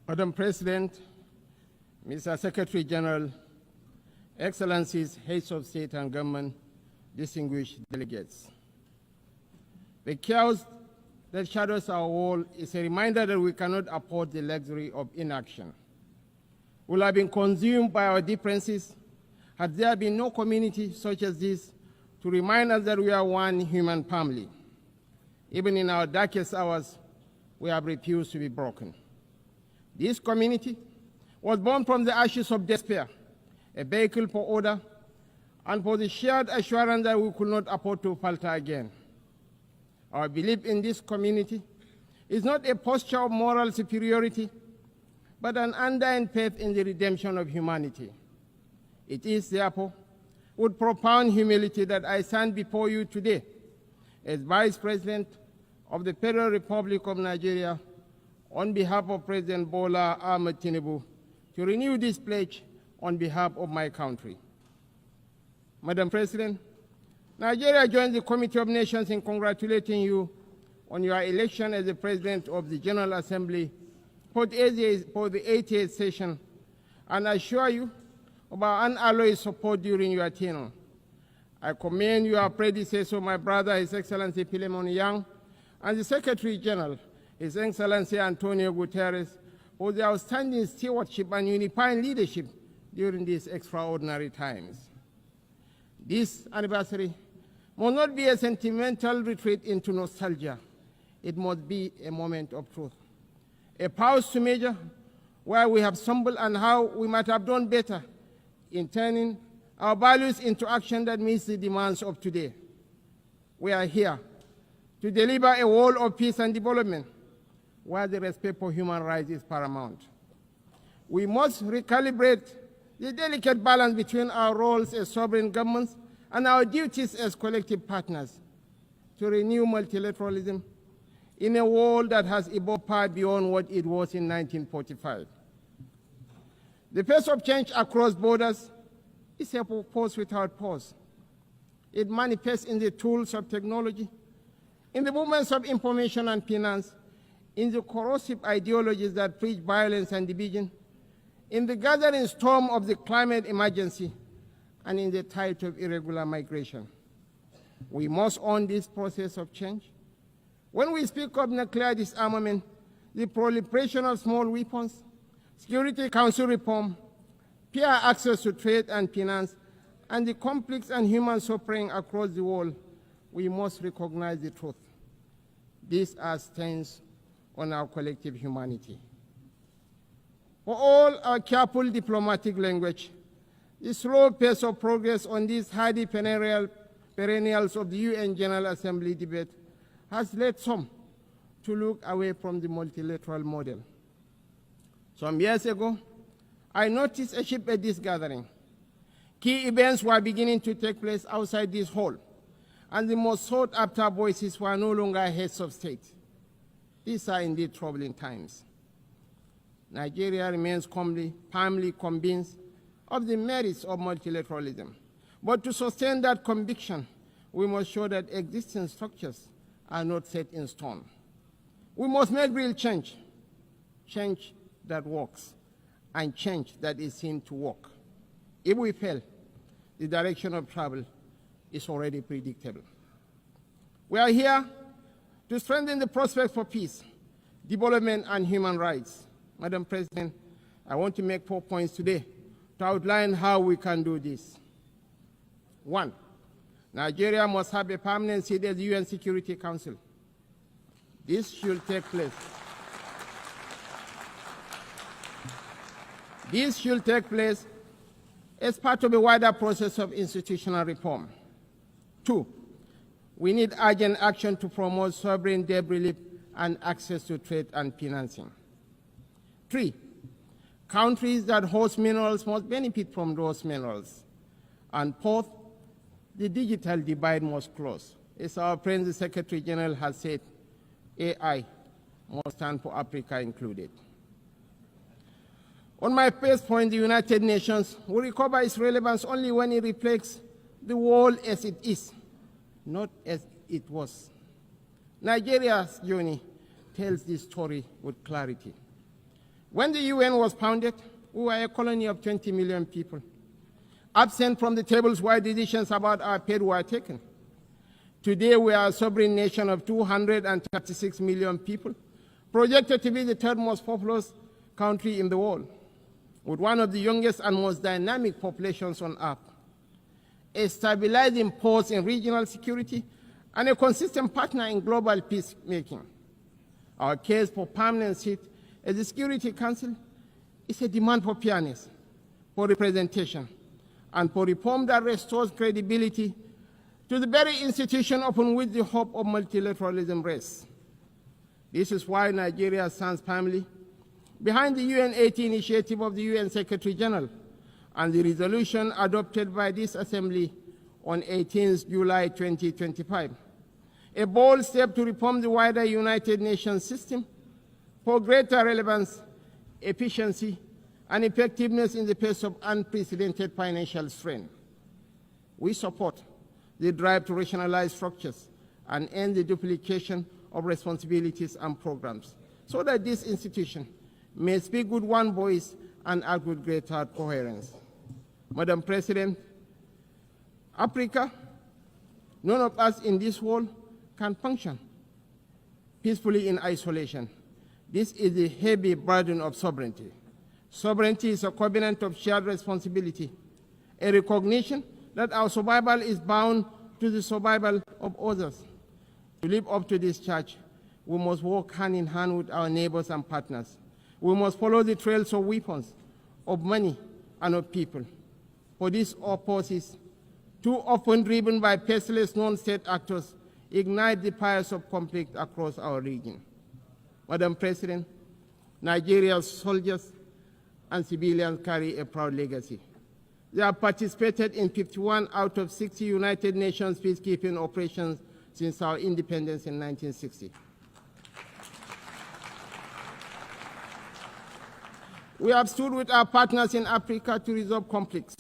Madam President, Mr. Secretary General, Excellencies, Heads of State and Government, distinguished delegates. The chaos that shadows our world is a reminder that we cannot afford the luxury of inaction. We have been consumed by our differences had there been no community such as this to remind us that we are one human family. Even in our darkest hours, we have refused to be broken. This community was born from the ashes of despair, a vehicle for order, and for the shared assurance that we could not afford to falter again. Our belief in this community is not a posture of moral superiority, but an undying faith in the redemption of humanity. It is, therefore, with profound humility that I stand before you today as Vice President of the Federal Republic of Nigeria on behalf of President Bola Ahmed Tinubu to renew this pledge on behalf of my country. Madam President, Nigeria joins the Committee of Nations in congratulating you on your election as the President of the General Assembly for the 88th session, and assure you of our unalloyed support during your tenure. I commend your predecessor, my brother, His Excellency Philemon Yang, and the Secretary General, His Excellency Antonio Guterres, for their outstanding stewardship and unifying leadership during these extraordinary times. This anniversary must not be a sentimental retreat into nostalgia. It must be a moment of truth, a pause to measure where we have stumbled and how we might have done better in turning our values into action that meets the demands of today. We are here to deliver a world of peace and development where the respect for human rights is paramount. We must recalibrate the delicate balance between our roles as sovereign governments and our duties as collective partners to renew multilateralism in a world that has evolved far beyond what it was in 1945. The pace of change across borders is a force without pause. It manifests in the tools of technology, in the movements of information and finance, in the corrosive ideologies that preach violence and division, in the gathering storm of the climate emergency, and in the tide of irregular migration. We must own this process of change. When we speak of nuclear disarmament, the proliferation of small weapons, Security Council reform, fair access to trade and finance, and the conflicts and human suffering across the world, we must recognize the truth. These are stains on our collective humanity. For all our careful diplomatic language, the slow pace of progress on these hardy perennials of the UN General Assembly debate has led some to look away from the multilateral model. Some years ago, I noticed a shift at this gathering. Key events were beginning to take place outside this hall, and the most sought-after voices were no longer heads of state. These are indeed troubling times. Nigeria remains firmly convinced of the merits of multilateralism. But to sustain that conviction, we must show that existing structures are not set in stone. We must make real change, change that works, and change that is seen to work. If we fail, the direction of travel is already predictable. We are here to strengthen the prospects for peace, development, and human rights. Madam President, I want to make 4 points today to outline how we can do this. 1, Nigeria must have a permanent seat at the UN Security Council. This should take place. This should take place as part of a wider process of institutional reform. 2, we need urgent action to promote sovereign debt relief and access to trade and financing. 3, countries that host minerals must benefit from those minerals. And 4th, the digital divide must close. As our friend the Secretary General has said, AI must stand for Africa included. On my first point, the United Nations will recover its relevance only when it reflects the world as it is, not as it was. Nigeria's journey tells this story with clarity. When the UN was founded, we were a colony of 20 million people. Absent from the tables where decisions about our fate were taken. Today, we are a sovereign nation of 236 million people, projected to be the third most populous country in the world, with one of the youngest and most dynamic populations on earth, a stabilizing force in regional security, and a consistent partner in global peacemaking. Our case for permanent seat at the Security Council is a demand for fairness, for representation, and for reform that restores credibility to the very institution upon which the hope of multilateralism rests. This is why Nigeria stands firmly behind the UN-80 initiative of the UN Secretary General and the resolution adopted by this Assembly on 18 July 2025, a bold step to reform the wider United Nations system for greater relevance, efficiency, and effectiveness in the face of unprecedented financial strain. We support the drive to rationalize structures and end the duplication of responsibilities and programs so that this institution may speak with one voice and act with greater coherence. Madam President, Africa, none of us in this world can function peacefully in isolation. This is the heavy burden of sovereignty. Sovereignty is a covenant of shared responsibility, a recognition that our survival is bound to the survival of others. To live up to this charge, we must work hand in hand with our neighbors and partners. We must follow the trails of weapons, of money, and of people. For these forces, too often driven by faceless non-state actors, ignite the fires of conflict across our region. Madam President, Nigeria's soldiers and civilians carry a proud legacy. They have participated in 51 out of 60 United Nations peacekeeping operations since our independence in 1960. We have stood with our partners in Africa to resolve conflicts,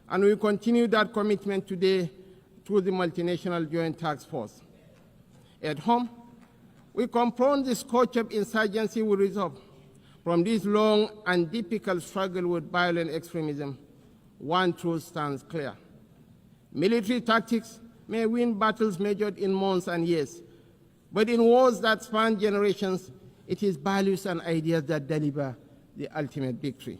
and we continue that commitment today through the multinational Joint Task Force. At home, we confront the scourge of insurgency with resolve. From this long and difficult struggle with violent extremism, one truth stands clear. Military tactics may win battles measured in months and years, but in wars that span generations, it is values and ideas that deliver the ultimate victory.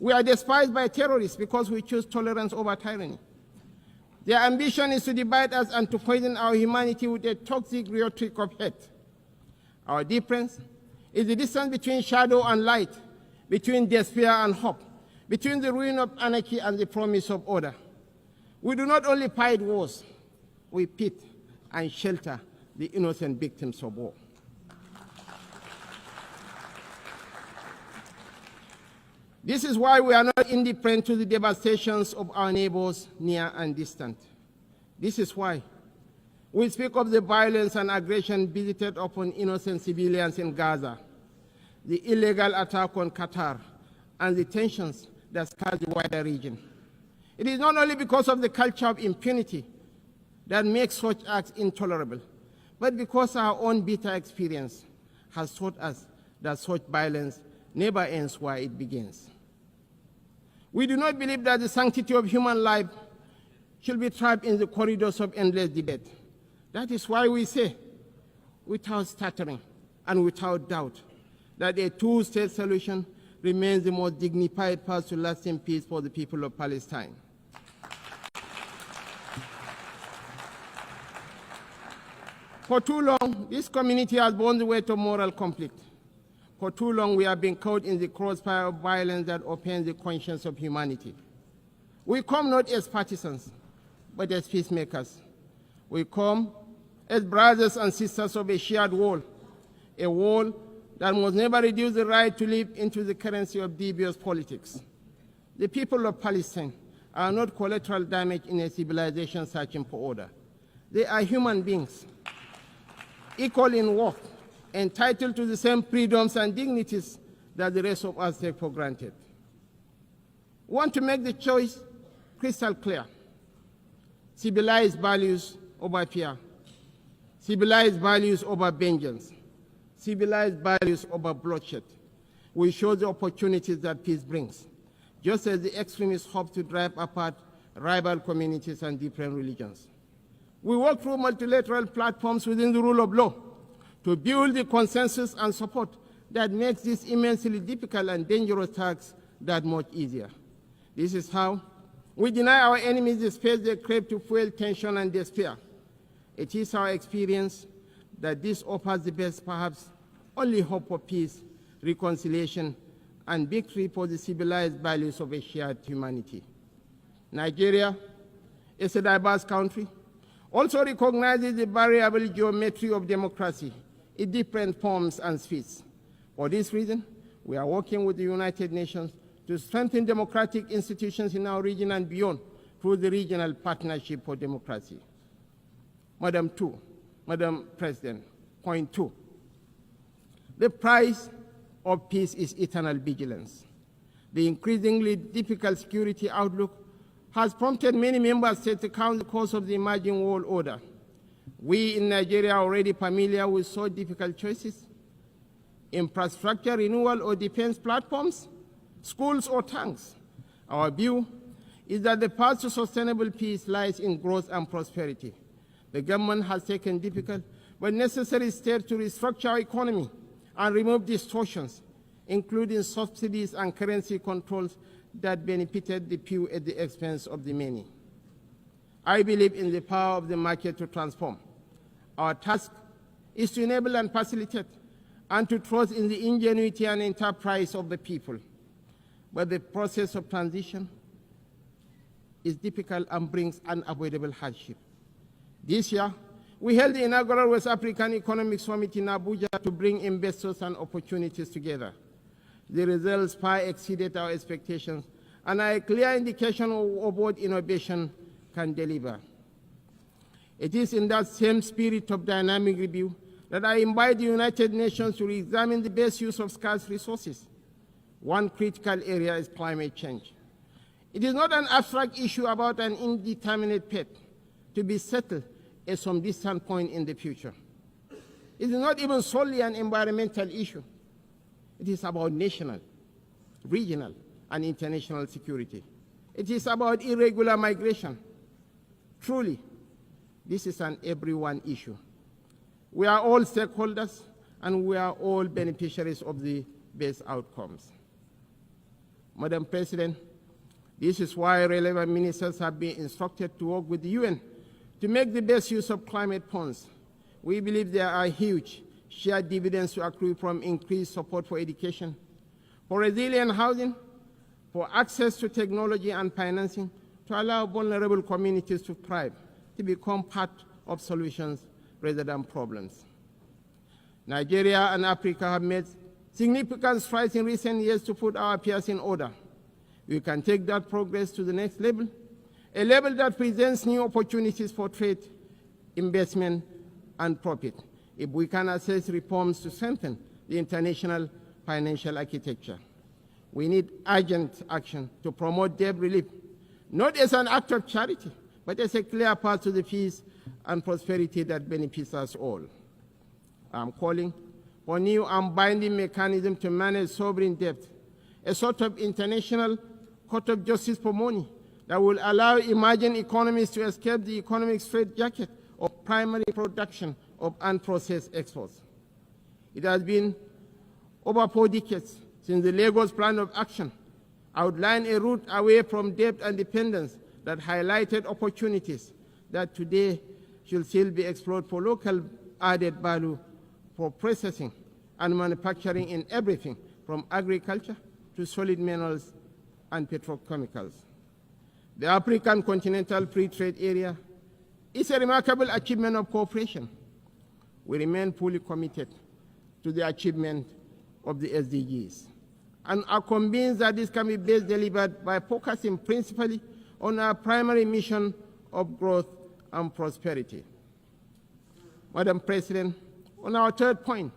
We are despised by terrorists because we choose tolerance over tyranny. Their ambition is to divide us and to poison our humanity with a toxic rhetoric of hate. Our difference is the distance between shadow and light, between despair and hope, between the ruin of anarchy and the promise of order. We do not only fight wars, we pit and shelter the innocent victims of war. This is why we are not indifferent to the devastations of our neighbors near and distant. This is why we speak of the violence and aggression visited upon innocent civilians in Gaza, the illegal attack on Qatar, and the tensions that scar the wider region. It is not only because of the culture of impunity that makes such acts intolerable, but because our own bitter experience has taught us that such violence never ends where it begins. We do not believe that the sanctity of human life should be trapped in the corridors of endless debate. That is why we say, without stuttering and without doubt, that a two-state solution remains the most dignified path to lasting peace for the people of Palestine. For too long, this community has borne the weight of moral conflict. For too long, we have been caught in the crossfire of violence that offends the conscience of humanity. We come not as partisans, but as peacemakers. We come as brothers and sisters of a shared wall, a wall that must never reduce the right to live into the currency of devious politics. The people of Palestine are not collateral damage in a civilization searching for order. They are human beings, equal in worth, entitled to the same freedoms and dignities that the rest of us take for granted. We want to make the choice crystal clear. Civilized values over fear. Civilized values over vengeance. Civilized values over bloodshed. we show the opportunities that peace brings, just as the extremists hope to drive apart rival communities and different religions. We work through multilateral platforms within the rule of law to build the consensus and support that makes this immensely difficult and dangerous task that much easier. This is how we deny our enemies the space they crave to fuel tension and despair. It is our experience that this offers the best, perhaps only hope for peace, reconciliation, and victory for the civilized values of a shared humanity. Nigeria is a diverse country, also recognizes the variable geometry of democracy in different forms and speeds. For this reason, we are working with the United Nations to strengthen democratic institutions in our region and beyond through the Regional Partnership for Democracy. Madam President, point 2. The price of peace is eternal vigilance. The increasingly difficult security outlook has prompted many member states to count the cost of the emerging world order. We in Nigeria are already familiar with so difficult choices: infrastructure renewal or defense platforms, schools or tanks. Our view is that the path to sustainable peace lies in growth and prosperity. The government has taken difficult but necessary steps to restructure our economy and remove distortions, including subsidies and currency controls that benefited the few at the expense of the many. I believe in the power of the market to transform. Our task is to enable and facilitate, and to trust in the ingenuity and enterprise of the people. But the process of transition is difficult and brings unavoidable hardship. This year, we held the inaugural West African Economic Summit in Abuja to bring investors and opportunities together. The results far exceeded our expectations and are a clear indication of what innovation can deliver. It is in that same spirit of dynamic review that I invite the United Nations to re-examine the best use of scarce resources. One critical area is climate change. It is not an abstract issue about an indeterminate fate to be settled at some distant point in the future. It is not even solely an environmental issue. It is about national, regional, and international security. It is about irregular migration. Truly, this is an everyone issue. We are all stakeholders, and we are all beneficiaries of the best outcomes. Madam President, this is why relevant ministers have been instructed to work with the UN to make the best use of climate funds. We believe there are huge shared dividends to accrue from increased support for education, for resilient housing, for access to technology and financing to allow vulnerable communities to thrive, to become part of solutions rather than problems. Nigeria and Africa have made significant strides in recent years to put our affairs in order. We can take that progress to the next level, a level that presents new opportunities for trade, investment, and profit, if we can assess reforms to strengthen the international financial architecture. We need urgent action to promote debt relief, not as an act of charity, but as a clear path to the peace and prosperity that benefits us all. I'm calling for new and binding mechanism to manage sovereign debt, a sort of international court of justice for money that will allow emerging economies to escape the economic straitjacket of primary production of unprocessed exports. It has been over 4 decades since the Lagos Plan of Action outlined a route away from debt and dependence that highlighted opportunities that today should still be explored for local added value for processing and manufacturing in everything from agriculture to solid minerals and petrochemicals. The African Continental Free Trade Area is a remarkable achievement of cooperation. We remain fully committed to the achievement of the SDGs and are convinced that this can be best delivered by focusing principally on our primary mission of growth and prosperity. Madam President, on our third point,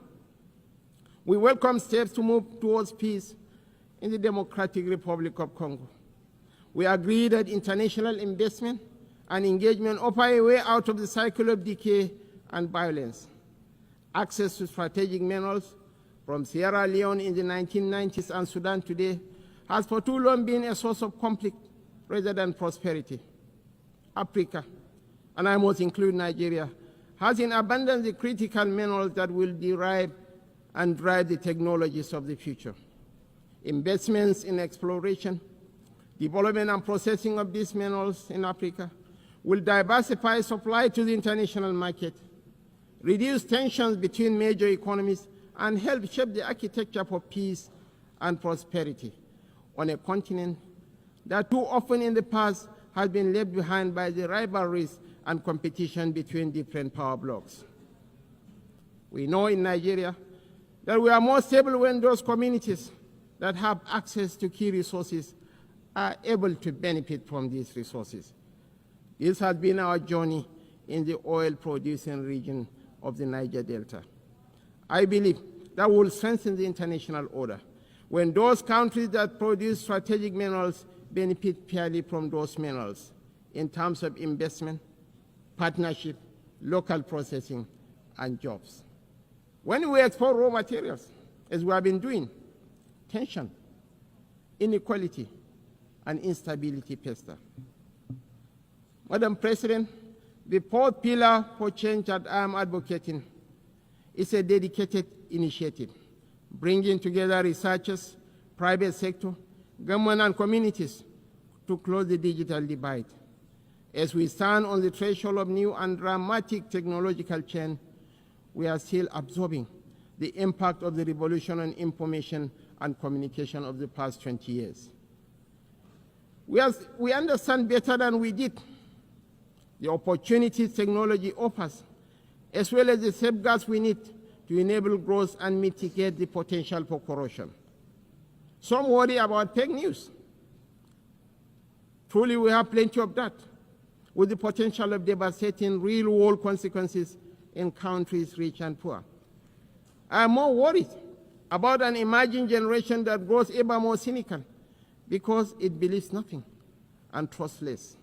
we welcome steps to move towards peace in the Democratic Republic of Congo. We agree that international investment and engagement offer a way out of the cycle of decay and violence. Access to strategic minerals, from Sierra Leone in the 1990s and Sudan today, has for too long been a source of conflict rather than prosperity. Africa, and I must include Nigeria, has in abundance the critical minerals that will derive and drive the technologies of the future. Investments in exploration, development and processing of these minerals in Africa will diversify supply to the international market, reduce tensions between major economies, and help shape the architecture for peace and prosperity on a continent that too often in the past has been left behind by the rivalries and competition between different power blocs. We know in Nigeria that we are more stable when those communities that have access to key resources are able to benefit from these resources. This has been our journey in the oil-producing region of the Niger Delta. I believe that will strengthen the international order when those countries that produce strategic minerals benefit fairly from those minerals in terms of investment, partnership, local processing, and jobs. When we export raw materials, as we have been doing, tension, inequality, and instability fester. Madam President, the fourth pillar for change that I am advocating is a dedicated initiative, bringing together researchers, private sector, government, and communities to close the digital divide. As we stand on the threshold of new and dramatic technological change, we are still absorbing the impact of the revolution on information and communication of the past 20 years. We understand better than we did the opportunities technology offers, as well as the safeguards we need to enable growth and mitigate the potential for corruption. Some worry about fake news. Truly, we have plenty of that, with the potential of devastating real-world consequences in countries rich and poor. I am more worried about an emerging generation that grows ever more cynical because it believes nothing and trusts less.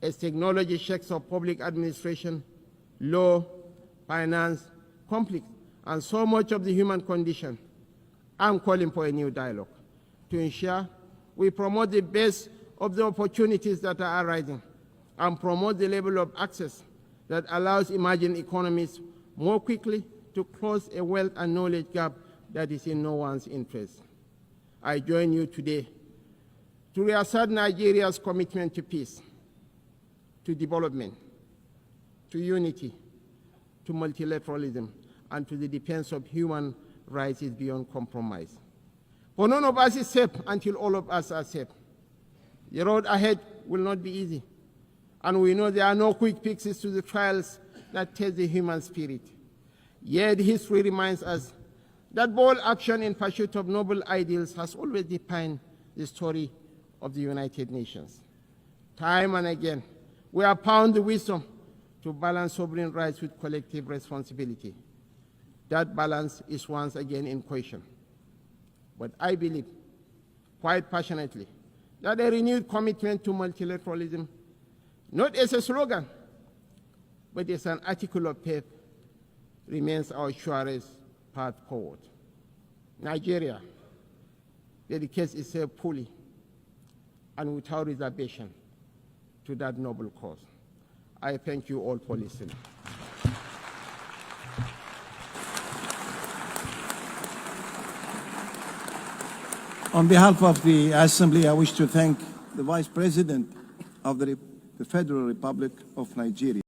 As technology shakes up public administration, law, finance, conflict, and so much of the human condition, I'm calling for a new dialogue to ensure we promote the best of the opportunities that are arising and promote the level of access that allows emerging economies more quickly to close a wealth and knowledge gap that is in no one's interest. I join you today to reassert Nigeria's commitment to peace, to development, to unity, to multilateralism, and to the defense of human rights is beyond compromise. For none of us is safe until all of us are safe. The road ahead will not be easy, and we know there are no quick fixes to the trials that test the human spirit. Yet history reminds us that bold action in pursuit of noble ideals has always defined the story of the United Nations. Time and again, we have found the wisdom to balance sovereign rights with collective responsibility. That balance is once again in question. But I believe, quite passionately, that a renewed commitment to multilateralism, not as a slogan, but as an article of faith, remains our surest path forward. Nigeria dedicates itself fully and without reservation to that noble cause. I thank you all for listening. On behalf of the Assembly, I wish to thank the Vice President of the Federal Republic of Nigeria.